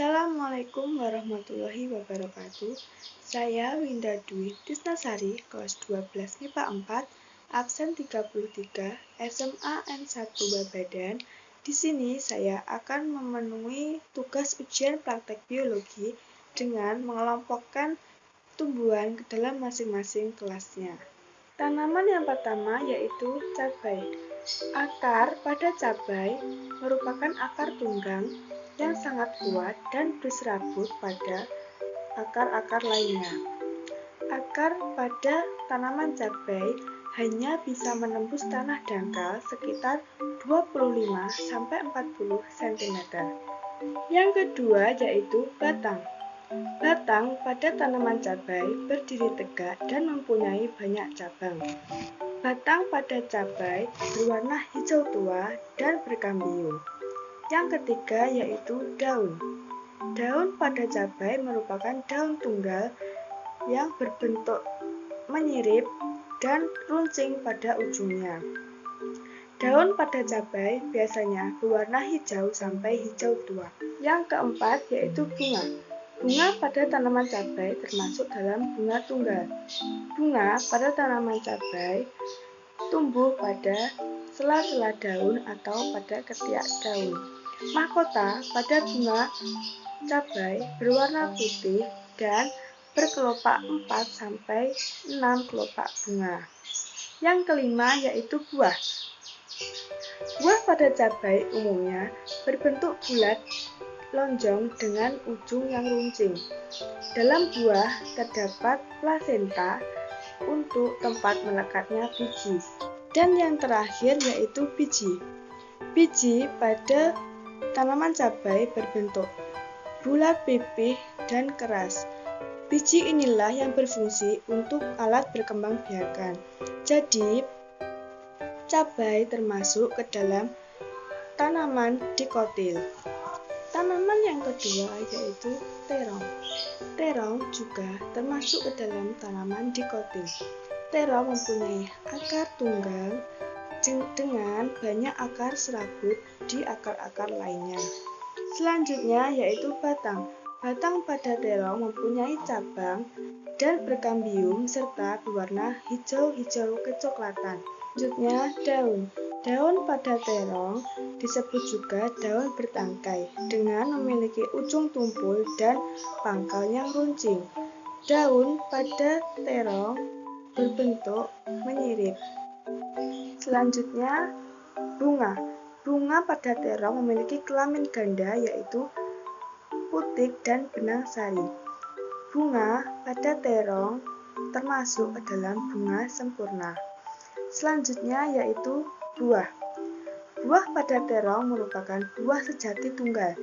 Assalamualaikum warahmatullahi wabarakatuh. Saya Winda Dwi Tisnasari, kelas 12 MIPA 4, absen 33, SMA N1 Babadan. Di sini saya akan memenuhi tugas ujian praktek biologi dengan mengelompokkan tumbuhan ke dalam masing-masing kelasnya. Tanaman yang pertama yaitu cabai. Akar pada cabai merupakan akar tunggang yang sangat kuat dan berserabut pada akar-akar lainnya. Akar pada tanaman cabai hanya bisa menembus tanah dangkal sekitar 25-40 cm. Yang kedua yaitu batang. Batang pada tanaman cabai berdiri tegak dan mempunyai banyak cabang. Batang pada cabai berwarna hijau tua dan berkambium. Yang ketiga yaitu daun. Daun pada cabai merupakan daun tunggal yang berbentuk menyirip dan runcing pada ujungnya. Daun pada cabai biasanya berwarna hijau sampai hijau tua. Yang keempat yaitu bunga. Bunga pada tanaman cabai termasuk dalam bunga tunggal. Bunga pada tanaman cabai tumbuh pada sela-sela daun atau pada ketiak daun. Mahkota pada bunga cabai berwarna putih dan berkelopak 4-6 kelopak bunga. Yang kelima yaitu buah. Buah pada cabai umumnya berbentuk bulat lonjong dengan ujung yang runcing. Dalam buah terdapat plasenta untuk tempat melekatnya biji. Dan yang terakhir yaitu biji. Biji pada tanaman cabai berbentuk bulat pipih dan keras. Biji inilah yang berfungsi untuk alat berkembang biakan. Jadi, cabai termasuk ke dalam tanaman dikotil. Tanaman yang kedua yaitu terong. Terong juga termasuk ke dalam tanaman dikotil. Terong mempunyai akar tunggang dengan banyak akar serabut di akar-akar lainnya. Selanjutnya yaitu batang. Batang pada terong mempunyai cabang dan berkambium serta berwarna hijau-hijau kecoklatan. Selanjutnya daun. Daun pada terong disebut juga daun bertangkai dengan memiliki ujung tumpul dan pangkal yang runcing. Daun pada terong berbentuk menyirip. Selanjutnya, bunga. Bunga pada terong memiliki kelamin ganda yaitu putik dan benang sari. Bunga pada terong termasuk ke dalam bunga sempurna. Selanjutnya yaitu buah. Buah pada terong merupakan buah sejati tunggal,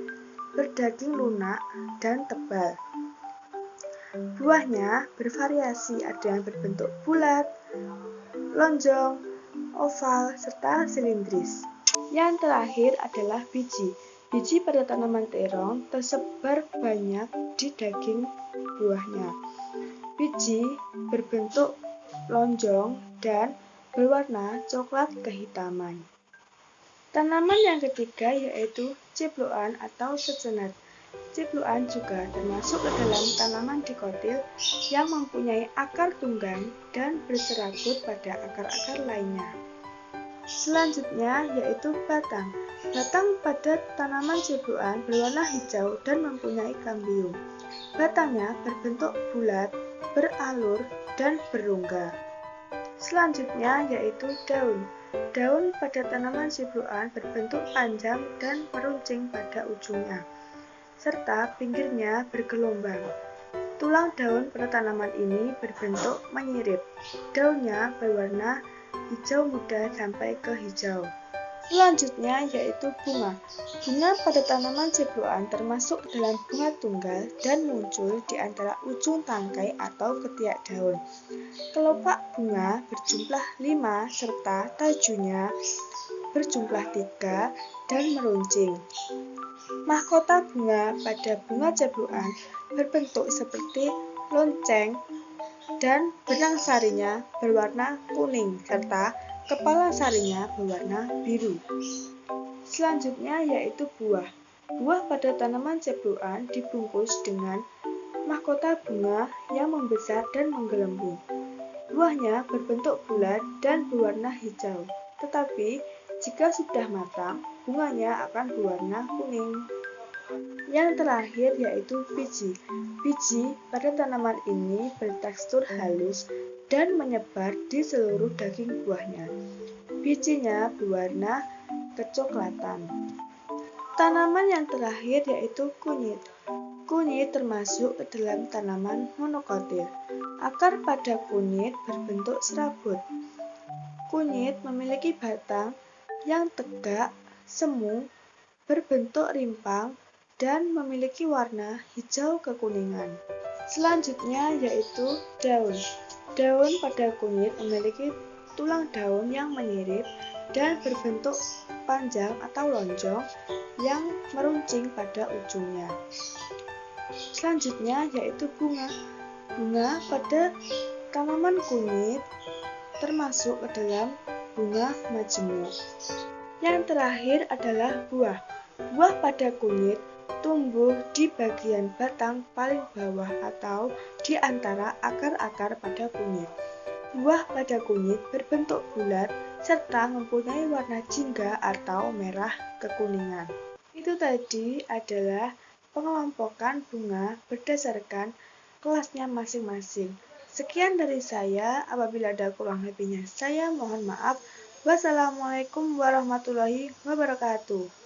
berdaging lunak dan tebal. Buahnya bervariasi, ada yang berbentuk bulat, lonjong, oval, serta silindris. Yang terakhir adalah biji. Biji pada tanaman terong tersebar banyak di daging buahnya. Biji berbentuk lonjong dan berwarna coklat kehitaman. Tanaman yang ketiga yaitu cipluan atau secenat. Cipluan juga termasuk ke dalam tanaman dikotil yang mempunyai akar tunggang dan berserabut pada akar-akar lainnya. Selanjutnya yaitu batang. Batang pada tanaman cipluan berwarna hijau dan mempunyai kambium. Batangnya berbentuk bulat, beralur, dan berongga. Selanjutnya yaitu daun. Daun pada tanaman cipluan berbentuk panjang dan meruncing pada ujungnya, serta pinggirnya bergelombang. Tulang daun pada tanaman ini berbentuk menyirip. Daunnya berwarna hijau muda sampai ke hijau. Selanjutnya yaitu bunga. Bunga pada tanaman cipluan termasuk dalam bunga tunggal dan muncul di antara ujung tangkai atau ketiak daun. Kelopak bunga berjumlah 5 serta tajunya berjumlah 3 dan meruncing. Mahkota bunga pada bunga cipluan berbentuk seperti lonceng dan benang sarinya berwarna kuning serta kepala sarinya berwarna biru. Selanjutnya yaitu buah. Buah pada tanaman cebdoan dibungkus dengan mahkota bunga yang membesar dan menggelembung. Buahnya berbentuk bulat dan berwarna hijau, tetapi jika sudah matang, bunganya akan berwarna kuning. Yang terakhir yaitu biji. Biji pada tanaman ini bertekstur halus dan menyebar di seluruh daging buahnya. Bijinya berwarna kecoklatan. Tanaman yang terakhir yaitu kunyit. Kunyit termasuk ke dalam tanaman monokotil. Akar pada kunyit berbentuk serabut. Kunyit memiliki batang yang tegak, semu, berbentuk rimpang, dan memiliki warna hijau kekuningan. Selanjutnya yaitu daun. Daun pada kunyit memiliki tulang daun yang menyirip dan berbentuk panjang atau lonjong yang meruncing pada ujungnya. Selanjutnya yaitu bunga. Bunga pada tanaman kunyit termasuk ke dalam bunga majemuk. Yang terakhir adalah buah. Buah pada kunyit tumbuh di bagian batang paling bawah atau di antara akar-akar pada kunyit. Buah pada kunyit berbentuk bulat serta mempunyai warna jingga atau merah kekuningan. Itu tadi adalah pengelompokan bunga berdasarkan kelasnya masing-masing. Sekian dari saya, apabila ada kurang lebihnya saya mohon maaf. Wassalamualaikum warahmatullahi wabarakatuh.